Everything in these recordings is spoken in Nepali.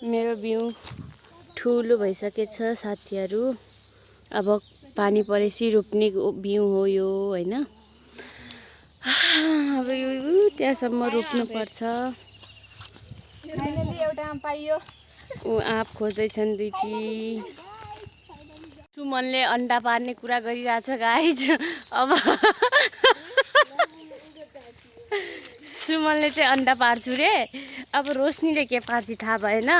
मेरो बिउ ठुलो भइसकेछ साथीहरू। अब पानी परेपछि रोप्ने बिउ हो यो हैन। अब यो त्यहाँसम्म रोप्नु पर्छ। फाइनली एउटा आम पाइयो। ऊ आँप खोज्दैछन् दुईटी। सुमनले अन्डा पार्ने कुरा गरिरहेछ गाइज। अब सुमनले चाहिँ अन्डा पार्छु रे। अब रोशनीले के पार्छ थाहा भएन।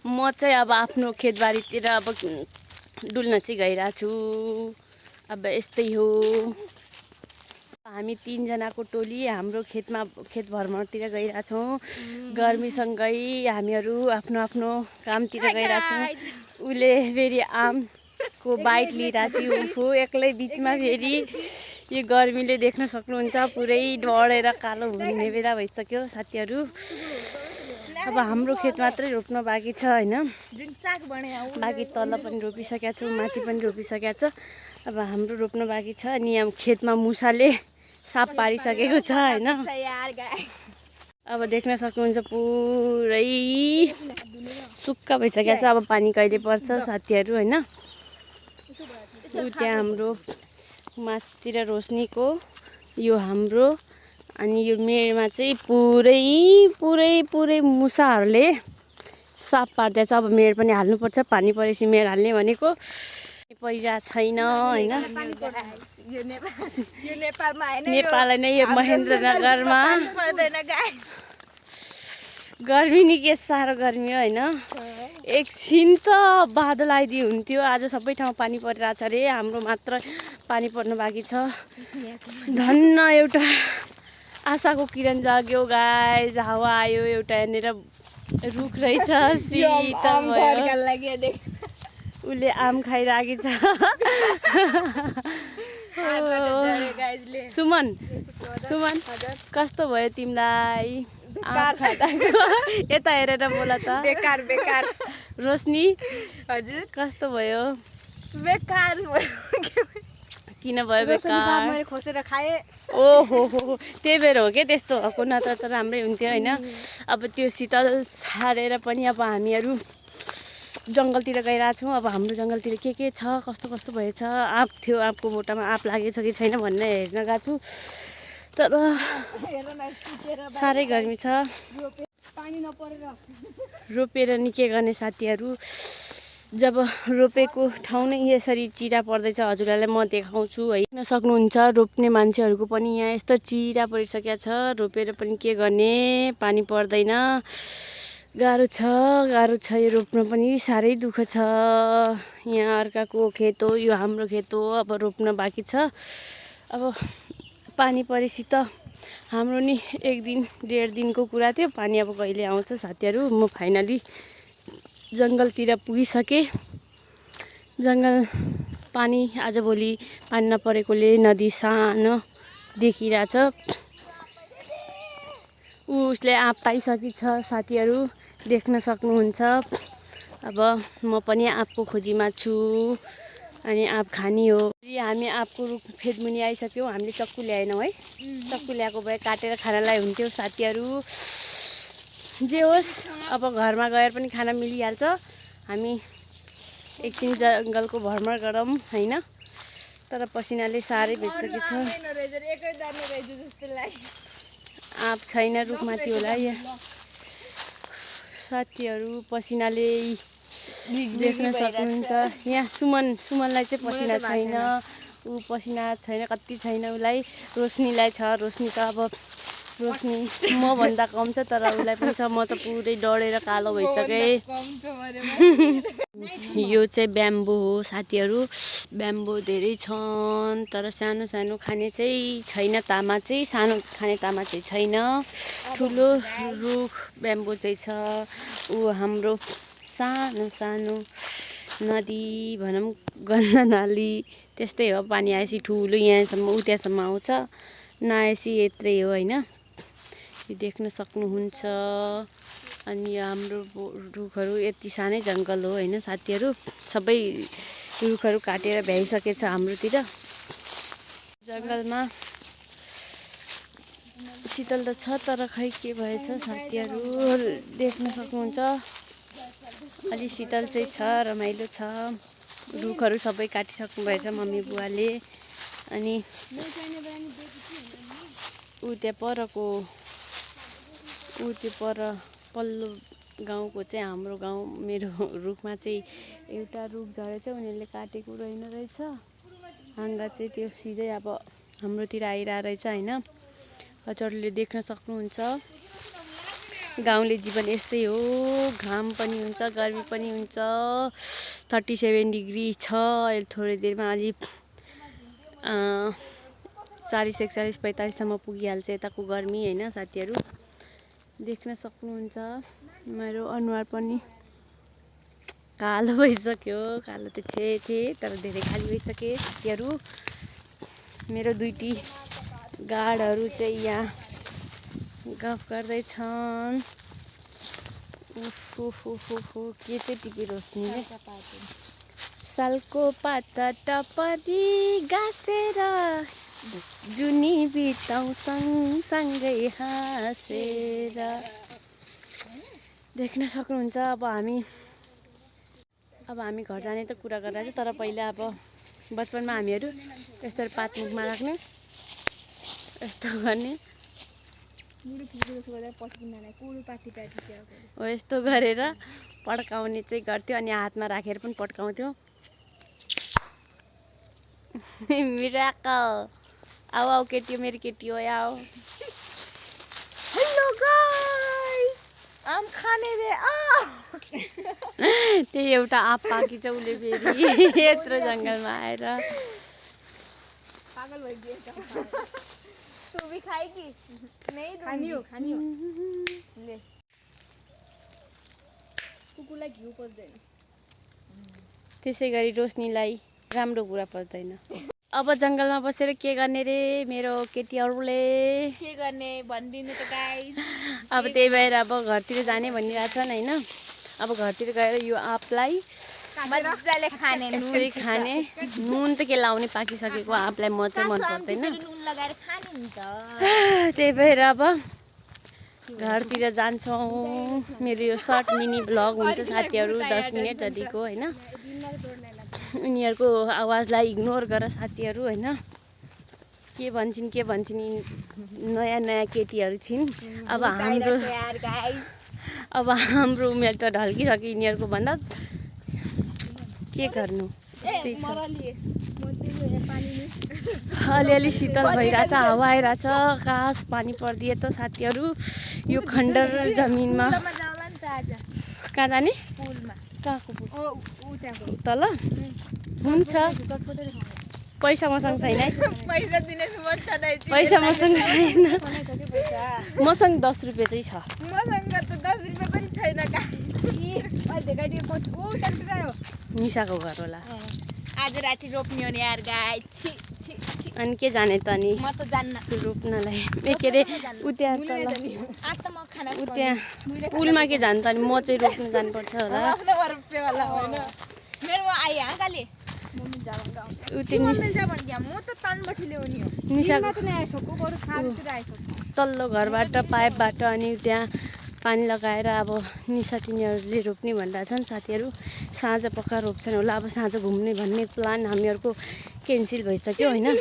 म चाहिँ अब आफ्नो खेतबारीतिर अब डुल्न चाहिँ गइरहेको छु। अब यस्तै हो। हामी 3 जनाको टोली हाम्रो खेत भ्रमणतिर गइरहेछौँ। गर्मीसँगै हामीहरू आफ्नो आफ्नो कामतिर गइरहेछौँ। उसले फेरि आमको बाइट लिइरहेको छु एक्लै बिचमा। फेरि यो गर्मीले देख्न सक्नुहुन्छ पुरै डढेर कालो हुने बेला भइसक्यो साथीहरू। अब हाम्रो खेत मात्रै रोप्न बाँकी छ हैन। बाँकी तल पनि रोपिसकेको छु, माथि पनि रोपिसकेको छ। अब हाम्रो रोप्न बाँकी छ। अनि यहाँ खेतमा मुसाले साप पारिसकेको छ हैन। अब देख्न सक्नुहुन्छ पुरै सुक्खा भइसकेको छ। अब पानी कहिले पर्छ साथीहरू हैन। त्यहाँ हाम्रो माछतिर रोशनीको, यो हाम्रो, अनि यो मेरमा चाहिँ पुरै मुसाहरूले साफ पार्दैछ। अब मेड पनि हाल्नुपर्छ। पानी परेपछि मेड हाल्ने भनेको परिरहेको छैन हैन। नेपाल नै यो महेन्द्रनगरमा गर्मी नि के साह्रो गर्मी हो हैन। एकछिन त बादल आइदिए हुन्थ्यो। आज सबै ठाउँ पानी परिरहेछ रे। हाम्रो मात्र पानी पर्नु बाँकी छ। धन्न एउटा आशाको किरण जाग्यो गाइज। हावा आयो एउटा यहाँनिर रुख रहेछ शीतल भयो। उसले आम खाइरहेको छ। सुमन कस्तो भयो तिमीलाई यता हेरेर बोल त। बेकार बेकार। रोशनी हजुर कस्तो भयो? बेकार भयो। किन भयो बेकार? मैले खोसेर खाए। ओहो हो त्यही भएर हो के त्यस्तो भएको, नत्र त राम्रै हुन्थ्यो हैन। अब त्यो शीतल छाडेर पनि अब हामीहरू जङ्गलतिर गइरहेछौँ। अब हाम्रो जङ्गलतिर के छ, कस्तो कस्तो भएछ। आँप थियो, आँपको बोटामा आँप लागेछ कि छैन भनेर हेर्न गएको छु। तर साह्रै गर्मी छ। रोपेर नि के गर्ने साथीहरू। जब रोपेको ठाउँ नै यसरी चिरा पर्दैछ हजुरहरूलाई म देखाउँछु है। देख्न सक्नुहुन्छ रोप्ने मान्छेहरूको पनि यहाँ यस्तो चिरा परिसकेको छ। रोपेर पनि के गर्ने, पानी पर्दैन। गाह्रो छ यो रोप्न पनि साह्रै दुःख छ। यहाँ अर्काको खेत हो, यो हाम्रो खेत हो। अब रोप्न बाँकी छ। अब पानी परेपछि त हाम्रो नि 1 दिन 1.5 दिनको कुरा थियो। पानी अब कहिले आउँछ साथीहरू। म फाइनली जङ्गलतिर पुगिसकेँ। जङ्गल पानी आजभोलि पानी नपरेकोले नदी सानो देखिरहेछ। उसले आँप पाइसकेको छ साथीहरू, देख्न सक्नुहुन्छ। अब म पनि आँपको खोजीमा छु अनि आँप खानी हो। हामी आँपको रुख फेदमुनि आइसक्यौँ। हामीले चक्कु ल्याएनौँ है। चक्कु ल्याएको भए काटेर खानलाई हुन्थ्यो साथीहरू। जे होस् अब घरमा गएर पनि खाना मिलिहाल्छ। हामी एकछिन जङ्गलको भ्रमण गरौँ हैन। तर पसिनाले साह्रै भेटिसकेको छ। आँप छैन रुखमाथि होला यहाँ साथीहरू। पसिनाले देख्न सक्नुहुन्छ। यहाँ सुमनलाई चाहिँ पसिना छैन। ऊ पसिना छैन, कति छैन उसलाई। रोशनीलाई छ। रोशनी त अब रोशनी म भन्दा कम छ, तर उसलाई पनि छ। म त पुरै डढेर कालो भइसकेँ। यो चाहिँ ब्याम्बो हो साथीहरू। ब्याम्बो धेरै छन्, तर सानो सानो खाने चाहिँ छैन। तामा चाहिँ सानो खाने तामा चाहिँ छैन। ठुलो रुख ब्याम्बो चाहिँ छ। ऊ हाम्रो सानो सानो नदी भनौँ, गन्दा नाली त्यस्तै हो। पानी आएपछि ठुलो यहाँसम्म उतासम्म आउँछ, नआएपछि यत्रै हो हैन। यो देख्न सक्नुहुन्छ। अनि यो हाम्रो रुखहरू यति सानै जङ्गल हो हैन साथीहरू। सबै रुखहरू काटेर भ्याइसकेछ हाम्रोतिर। जङ्गलमा शीतल त छ, तर खै के भएछ साथीहरू देख्न सक्नुहुन्छ। अलि शीतल चाहिँ छ, रमाइलो छ। रुखहरू सबै काटिसक्नु भएछ मम्मी बुवाले। अनि ऊ त्यहाँ पर पल्लो गाउँको चाहिँ हाम्रो गाउँ मेरो रुखमा चाहिँ एउटा रुख झरेछ, उनीहरूले काटेको रहेछ। हाँगा चाहिँ त्यो सिधै अब हाम्रोतिर आइरहेको रहेछ होइन। हजुरले देख्न सक्नुहुन्छ गाउँले जीवन यस्तै हो। घाम पनि हुन्छ, गर्मी पनि हुन्छ। 37 डिग्री छ। अहिले थोरै देरमा अलिक 40, 41, 45सम्म पुगिहाल्छ यताको गर्मी होइन साथीहरू। देख्न सक्नुहुन्छ मेरो अनुहार पनि कालो भइसक्यो। कालो त थिएँ तर धेरै खाली भइसके साथीहरू। मेरो दुईटी गाडहरू चाहिँ यहाँ गफ गर्दैछन्। के चाहिँ टिपिरोस् नि सालको पाता टपरी गाँसेर जुनी बिताउँ सँगसँगै हाँसेर। देख्न सक्नुहुन्छ अब हामी घर जाने त कुरा गर्दा चाहिँ, तर पहिला अब बचपनमा हामीहरू यस्तो पातमुखमा राख्ने, यस्तो गर्ने हो, यस्तो गरेर पड्काउने चाहिँ गर्थ्यो। अनि हातमा राखेर पनि पड्काउँथ्यो। मिराकल आऊ केटी हो, मेरो केटी हो आऊ। हेलो गाइस, आम खाने रे त्यही एउटा आँप पाकी छ उसले फेरि यत्रो जङ्गलमा आएर। पागल भइदिएछ। तू भी खाएगी? नहीं खानियो ले। कुकुरलाई घिउ पस्दैन। त्यसै गरी रोशनीलाई राम्रो कुरा पर्दैन। अब जङ्गलमा बसेर के गर्ने रे मेरो केटीहरूले? के गर्ने भनिदिनु त गाइस। अब त्यही भएर अब घरतिर जाने भनिरहेछन् होइन। अब घरतिर गएर यो आँपलाई मजाले खाने, यसरी खाने। नुन त के लाउने, पाकिसकेको आँपलाई म चाहिँ मन पर्दैन। नुन लगाएर खाने नि त। त्यही भएर अब घरतिर जान्छौँ। मेरो यो सर्ट मिनी भ्लग हुन्छ साथीहरू, 10 मिनट जतिको होइन। उनीहरूको आवाजलाई इग्नोर गर साथीहरू होइन। के भन्छन् नयाँ केटीहरू छिन्। अब हाम्रो उमेर त ढल्किसक्यो यिनीहरूको भन्दा। के गर्नु, यस्तै छ। अलिअलि शीतल भइरहेछ, हावा आइरहेछ। कास पानी परिदिए त साथीहरू यो खण्डर जमिनमा। कहाँ जाने? कहाँको पुल? तल हुन्छ। पैसा मसँग छैन है। पैसा मसँग छैन। मसँग 10 रुपियाँ चाहिँ छ। मसँग त 10 रुपियाँ पनि छैन। निशाको घर होला। आज राति रोप्ने हो नि यार गाइस। अनि के जाने त नि? म त जान्न रोप्नलाई। के अरे उ त्यहाँ तल पुलमा के जानु त? अनि म चाहिँ रोप्न जानुपर्छ होला। तल्लो घरबाट पाइपबाट अनि त्यहाँ पानी लगाएर अब निशा तिनीहरूले रोप्ने भनिरहेछन् साथीहरू। साँझ पक्का रोप्छन् होला। अब साँझ घुम्ने भन्ने प्लान हामीहरूको क्यान्सिल भइसक्यो होइन।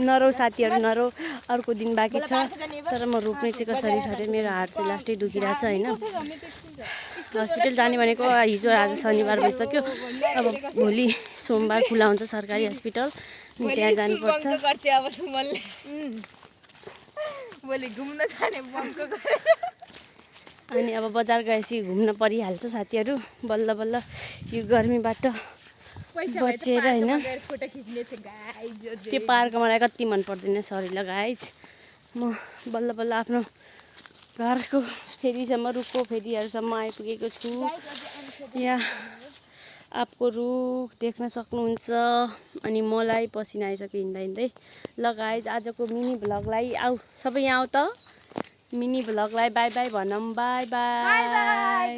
नरौ साथीहरू नरौ, अर्को दिन बाँकी छ। तर म रोप्ने चाहिँ कसरी मेरो हात चाहिँ लास्टै दुखिरहेछ होइन। हस्पिटल जाने भनेको हिजो आज शनिबार भइसक्यो। अब भोलि सोमबार खुला हुन्छ सरकारी हस्पिटल, त्यहाँ जानुपर्छ। अनि अब बजार गएपछि घुम्न परिहाल्छ साथीहरू बल्ल बल्ल यो गर्मीबाट बचेर होइन। त्यो पार्क मलाई कति मन पर्दैन सरी ल गाइज। म बल्ल बल्ल आफ्नो घरको फेदीसम्म, रुखको फेदीहरूसम्म आइपुगेको छु। यहाँ आँपको रुख देख्न सक्नुहुन्छ। अनि मलाई पसिना आइसक्यो हिँड्दा हिँड्दै। ल गाइज आजको मिनी भ्लगलाई आऊ सबै यहाँ आऊ त। मिनी भ्लगलाई बाई बाई भनौँ। By by.